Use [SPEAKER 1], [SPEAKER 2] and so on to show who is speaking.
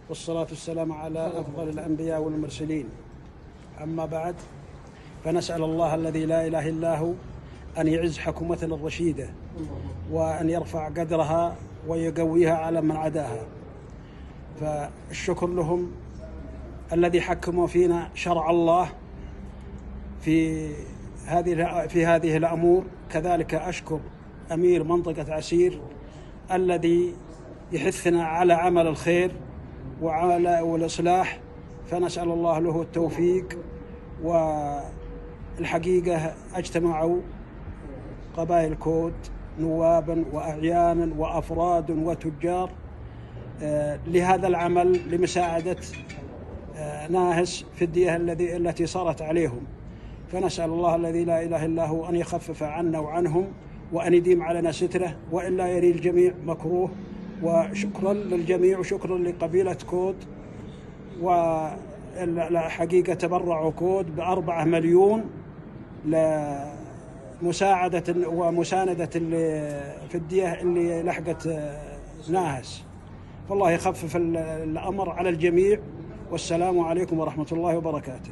[SPEAKER 1] والصلاة والسلام على أفضل الأنبياء والمرسلين. أما بعد، فنسأل الله الذي لا إله إلا هو أن يعز حكومتنا الرشيدة، وأن يرفع قدرها ويقويها على من عداها. فالشكر لهم الذي حكموا فينا شرع الله في هذه الأمور. كذلك أشكر أمير منطقة عسير الذي يحثنا على عمل الخير والإصلاح، فنسأل الله له التوفيق. والحقيقة اجتمعوا قبائل كود نوابا وأعيانا وأفراد وتجار لهذا العمل لمساعدة ناهس في الدية التي صارت عليهم. فنسأل الله الذي لا إله إلا هو أن يخفف عنا وعنهم، وأن يديم علينا ستره، وإلا يري الجميع مكروه. وشكرا للجميع، وشكرا لقبيلة كود. والحقيقة تبرعوا كود ب4 مليون لمساعدة ومساندة في الدية اللي لحقت ناهس. فالله يخفف الأمر على الجميع، والسلام عليكم ورحمة الله وبركاته.